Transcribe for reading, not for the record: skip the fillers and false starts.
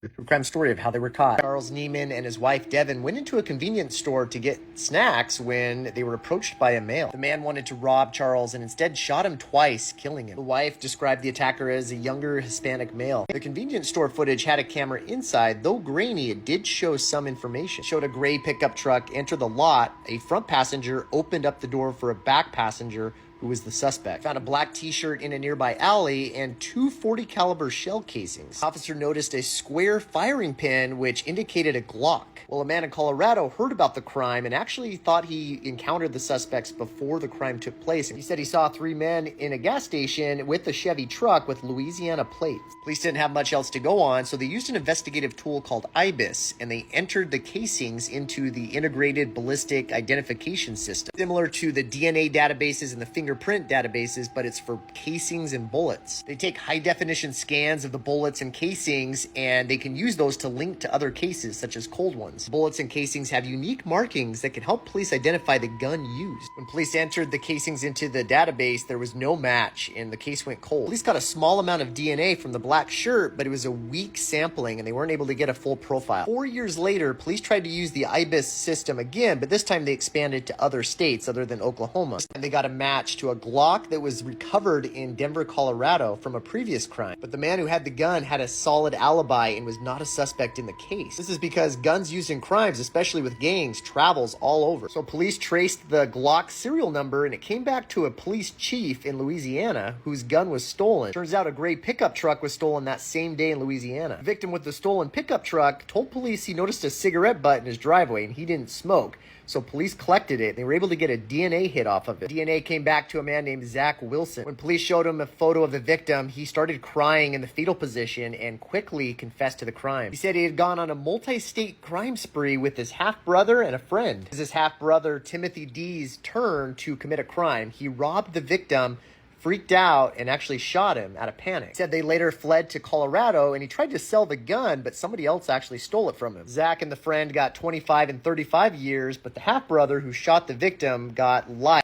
True crime story of how they were caught. Charles Neiman and his wife Devin went into a convenience store to get snacks when they were approached by a male. The man wanted to rob Charles and instead shot him twice, killing him. The wife described the attacker as a younger Hispanic male. The convenience store footage had a camera inside. Though grainy, it did show some information. It showed a gray pickup truck enter the lot. A front passenger opened up the door for a back passenger who was the suspect. Found a black t-shirt in a nearby alley and two .40 caliber shell casings. Officer noticed a square firing pin which indicated a Glock. Well, a man in Colorado heard about the crime and actually thought he encountered the suspects before the crime took place. He said he saw three men in a gas station with a Chevy truck with Louisiana plates. Police didn't have much else to go on, so they used an investigative tool called IBIS, and they entered the casings into the Integrated Ballistic Identification System, similar to the DNA databases and the fingerprint databases, but it's for casings and bullets. They take high-definition scans of the bullets and casings, and they can use those to link to other cases, such as cold ones. Bullets and casings have unique markings that can help police identify the gun used. When police entered the casings into the database, there was no match, and the case went cold. Police got a small amount of DNA from the black shirt, but it was a weak sampling, and they weren't able to get a full profile. 4 years later, police tried to use the IBIS system again, but this time they expanded to other states other than Oklahoma, and they got a match to a Glock that was recovered in Denver, Colorado from a previous crime. But the man who had the gun had a solid alibi and was not a suspect in the case. This is because guns used in crimes, especially with gangs, travels all over. So police traced the Glock serial number and it came back to a police chief in Louisiana whose gun was stolen. Turns out a gray pickup truck was stolen that same day in Louisiana. The victim with the stolen pickup truck told police he noticed a cigarette butt in his driveway and he didn't smoke. So police collected it. They were able to get a DNA hit off of it. DNA came back to a man named Zach Wilson. When police showed him a photo of the victim, he started crying in the fetal position and quickly confessed to the crime. He said he had gone on a multi-state crime spree with his half-brother and a friend. It was his half-brother Timothy D's turn to commit a crime. He robbed the victim, freaked out, and actually shot him out of panic. He said they later fled to Colorado and he tried to sell the gun, but somebody else actually stole it from him. Zach and the friend got 25 and 35 years, but the half-brother who shot the victim got life.